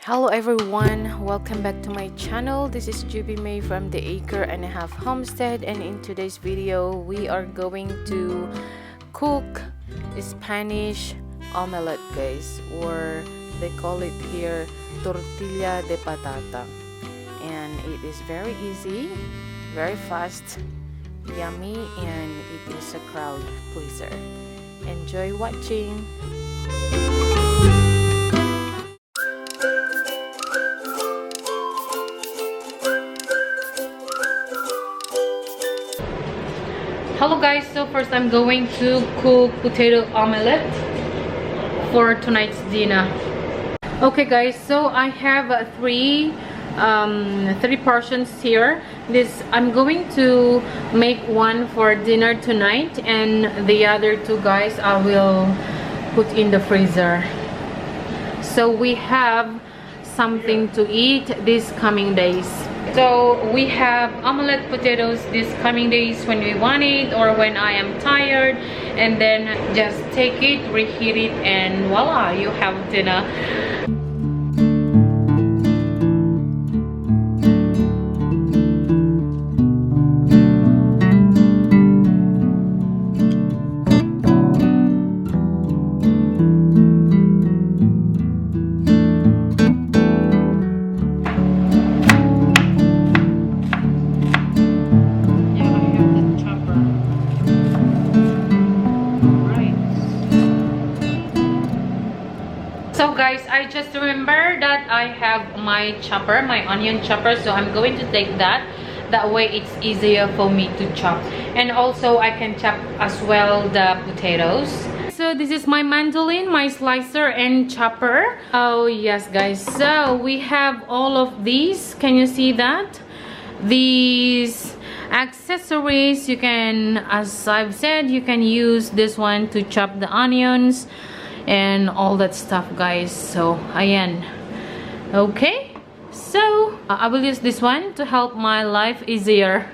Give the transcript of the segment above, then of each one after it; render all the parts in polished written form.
Hello everyone, welcome back to my channel. This is Joby May from the Acre and a Half Homestead, and in today's video we are going to cook Spanish omelette, guys, or they call it here tortilla de patata. And it is very easy, very fast, yummy, and it is a crowd pleaser. Enjoy watching. Hello guys, so first I'm going to cook potato omelette for tonight's dinner. Okay guys, so I have three portions here. I'm going to make one for dinner tonight, and the other two, guys, I will put in the freezer, so we have something to eat these coming days. So we have omelette potatoes these coming days when we want it or when I am tired, and then just take it, reheat it, and voila, you have dinner. So guys, I just remember that I have my chopper, my onion chopper, so I'm going to take that. That way it's easier for me to chop, and also I can chop as well the potatoes. So this is my mandolin, my slicer and chopper. Oh yes guys, so we have all of these. Can you see that? These accessories, you can, as I've said, you can use this one to chop the onions and all that stuff, guys. So ayan. Okay, so I will use this one to help my life easier.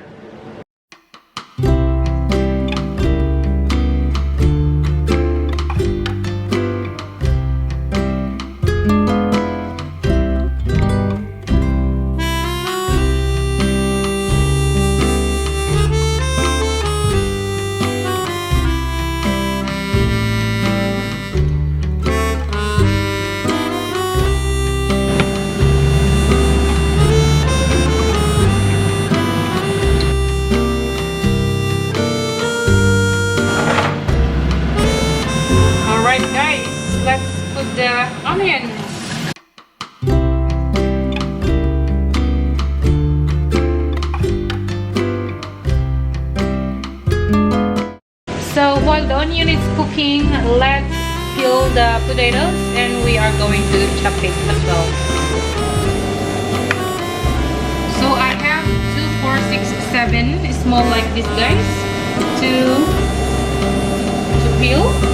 The onions. So while the onion is cooking, let's peel the potatoes, and we are going to chop it as well. So I have 2, 4, 6, 7 small like this, guys, to peel.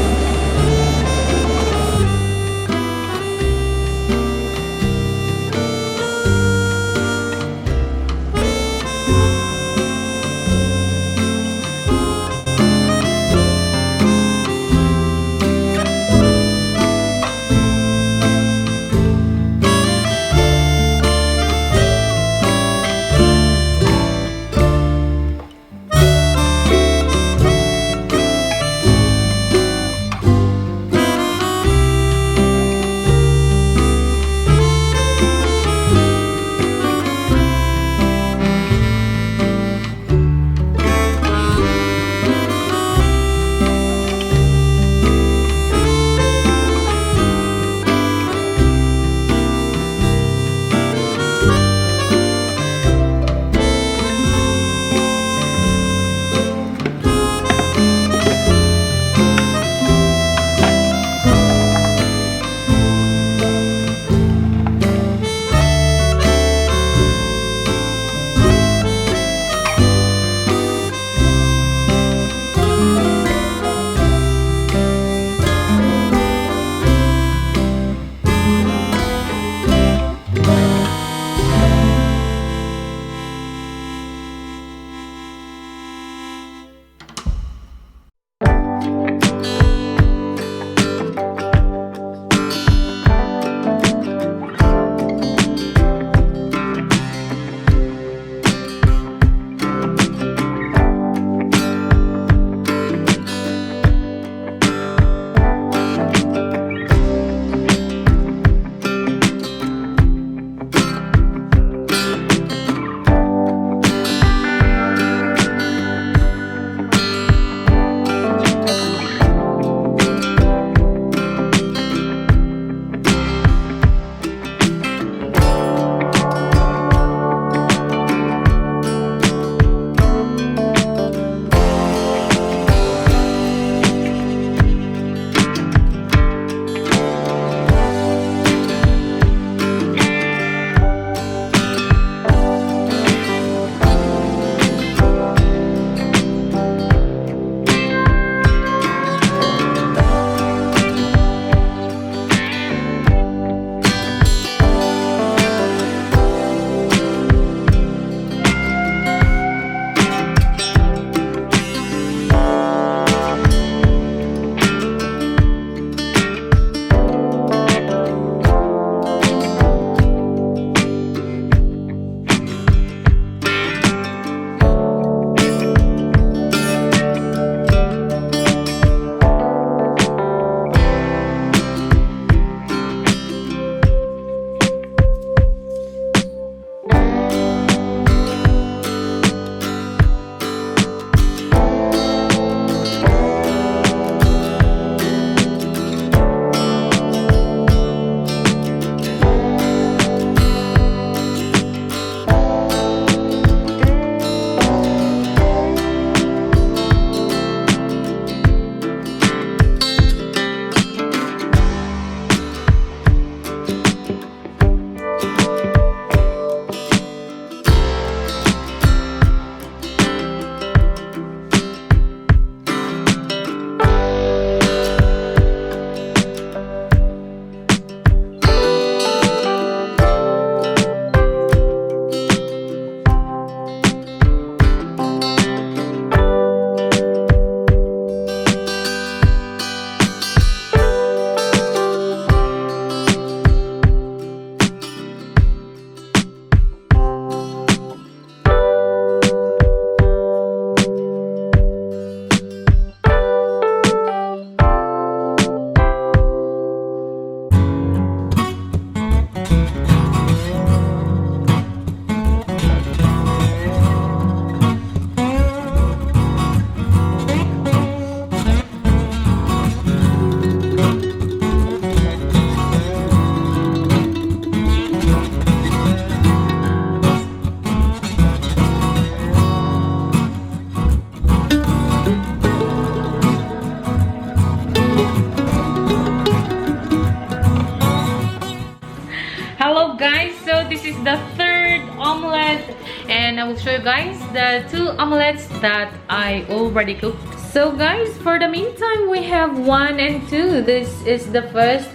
Hello guys, so this is the third omelette and I will show you guys the 2 omelettes that I already cooked. So guys, for the meantime we have 1 and 2. This is the first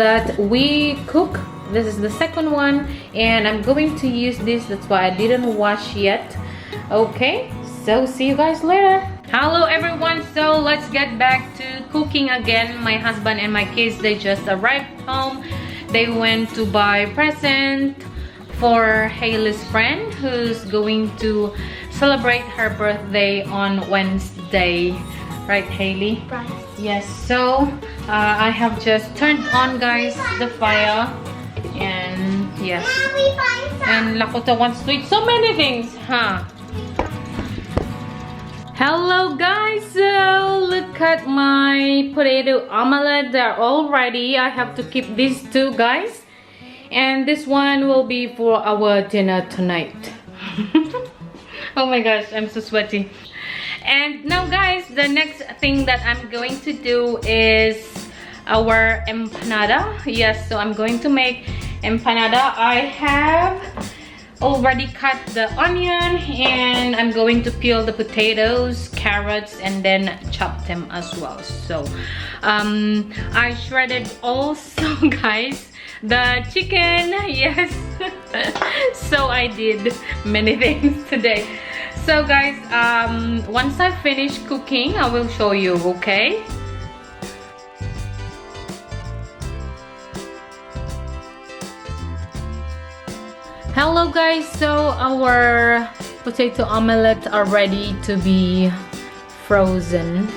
that we cook. This is the second one and I'm going to use this. That's why I didn't wash yet. Okay, so see you guys later. Hello everyone, so let's get back to cooking again. My husband and my kids, they just arrived home. They went to buy present for Haley's friend who's going to celebrate her birthday on Wednesday. Right, Haley? Right. Yes, so I have just turned on, guys, the fire. And yes. And Lakota wants to eat so many things, huh? Hello guys, so look at my potato omelette. They're all ready. I have to keep these 2 guys, and this one will be for our dinner tonight. Oh my gosh, I'm so sweaty. And now guys, the next thing that I'm going to do is our empanada. Yes, so I'm going to make empanada. I have already cut the onion and I'm going to peel the potatoes, carrots, and then chop them as well. So I shredded also guys the chicken. Yes. So I did many things today. So guys, once I finish cooking I will show you, okay? Hello guys, so our potato omelette are ready to be frozen.